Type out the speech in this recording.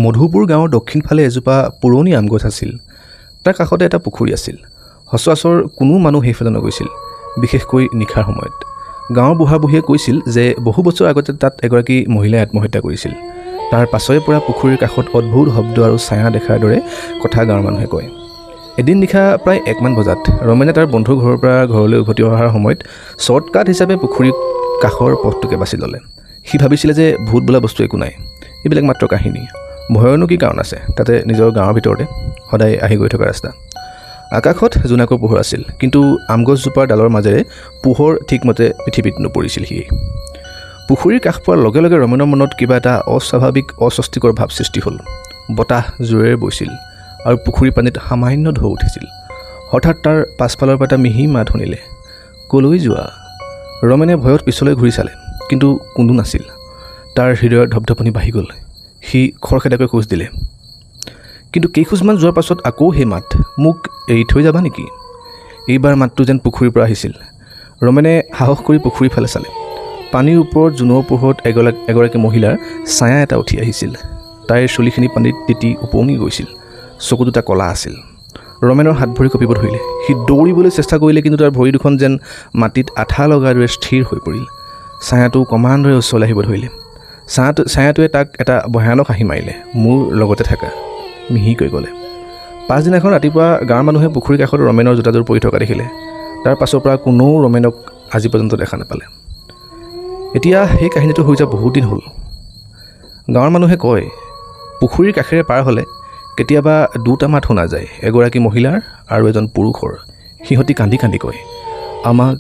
মধুপুৰ গাঁৱৰ দক্ষিণ ফালে এজোপা পুৰণি আম গছ আছিল। তাৰ কাষতে এটা পুখুৰী আছিল। সচৰাচৰ কোনো মানুহ সেইফালে নগৈছিল, বিশেষকৈ নিশাৰ সময়ত। গাঁৱৰ বুঢ়া-বুঢ়ীয়ে কৈছিল যে বহু বছৰ আগতে তাত এগৰাকী মহিলাই আত্মহত্যা কৰিছিল। তাৰ পাছৰে পৰা পুখুৰীৰ কাষত অদ্ভুত শব্দ আৰু ছায়া দেখাৰ দৰে কথা গাঁৱৰ মানুহে কয়। এদিন নিশা প্ৰায় 1 মান বজাত ৰমেনে তাৰ বন্ধুৰ ঘৰৰ পৰা ঘৰলৈ উভতি অহাৰ সময়ত শ্বৰ্টকাট হিচাপে পুখুৰীৰ কাষৰ পথটোকে বাছি ল'লে। সি ভাবিছিলে যে ভূত বোলা বস্তু একো নাই, এইবিলাক মাত্ৰ কাহিনী। ভয়ৰনো কি কাৰণ আছে, তাতে নিজৰ গাঁৱৰ ভিতৰতে সদায় আহি গৈ থকা ৰাস্তা। আকাশত জোনাকৰ পোহৰ আছিল, কিন্তু আমগছজোপাৰ ডালৰ মাজেৰে পোহৰ ঠিকমতে পৃথিৱীত নপৰিছিল। সি পুখুৰীৰ কাষ পোৱাৰ লগে লগে ৰমেনৰ মনত কিবা এটা অস্বাভাৱিক অস্বস্তিকৰ ভাৱ সৃষ্টি হ'ল। বতাহ জোৰেৰে বৈছিল আৰু পুখুৰীৰ পানীত সামান্য ঢৌ উঠিছিল। হঠাৎ তাৰ পাছফালৰ পৰা এটা মিহি মাত শুনিলে, কলৈ যোৱা? ৰমেনে ভয়ত পিছলৈ ঘূৰি চালে, কিন্তু কোনো নাছিল। তাৰ হৃদয়ৰ ধপধপনি বাঢ়ি গ'ল। সি খৰখেদাকৈ খোজ দিলে, কিন্তু কেইখোজমান যোৱাৰ পাছত আকৌ সেই মাত, মোক এৰি থৈ যাবা নেকি? এইবাৰ মাতটো যেন পুখুৰীৰ পৰা আহিছিল। ৰমেনে সাহস কৰি পুখুৰীৰ ফালে চালে। পানীৰ ওপৰত জোনৰ পোহৰত এগৰাকী মহিলাৰ ছায়া এটা উঠি আহিছিল। তাইৰ চুলিখিনি পানীত তিতি উপঙি গৈছিল, চকু দুটা ক'লা আছিল। ৰমেনৰ হাত ভৰি কঁপিব ধৰিলে। সি দৌৰিবলৈ চেষ্টা কৰিলে, কিন্তু তাৰ ভৰি দুখন যেন মাটিত আঠা লগাৰ দৰে স্থিৰ হৈ পৰিল। ছায়াটো ক্ৰমান্বয়ে ওচৰলৈ আহিব ধৰিলে। ছায়াটোৱে তাক এটা ভয়ানক হাঁহি মাৰিলে। মোৰ লগতে থাকা, মিহিকৈ ক'লে। পাছদিনাখন ৰাতিপুৱা গাঁৱৰ মানুহে পুখুৰীৰ কাষত ৰমেনৰ জোতাযোৰ পৰি থকা দেখিলে। তাৰ পাছৰ পৰা কোনেও ৰমেনক আজি পৰ্যন্ত দেখা নাপালে। এতিয়া সেই কাহিনীটো হৈ যোৱা বহুত দিন হ'ল। গাঁৱৰ মানুহে কয়, পুখুৰীৰ কাষেৰে পাৰ হ'লে কেতিয়াবা দুটা মাত শুনা যায়, এগৰাকী মহিলাৰ আৰু এজন পুৰুষৰ। সিহঁতি কান্দি কান্দি কয়, আমাক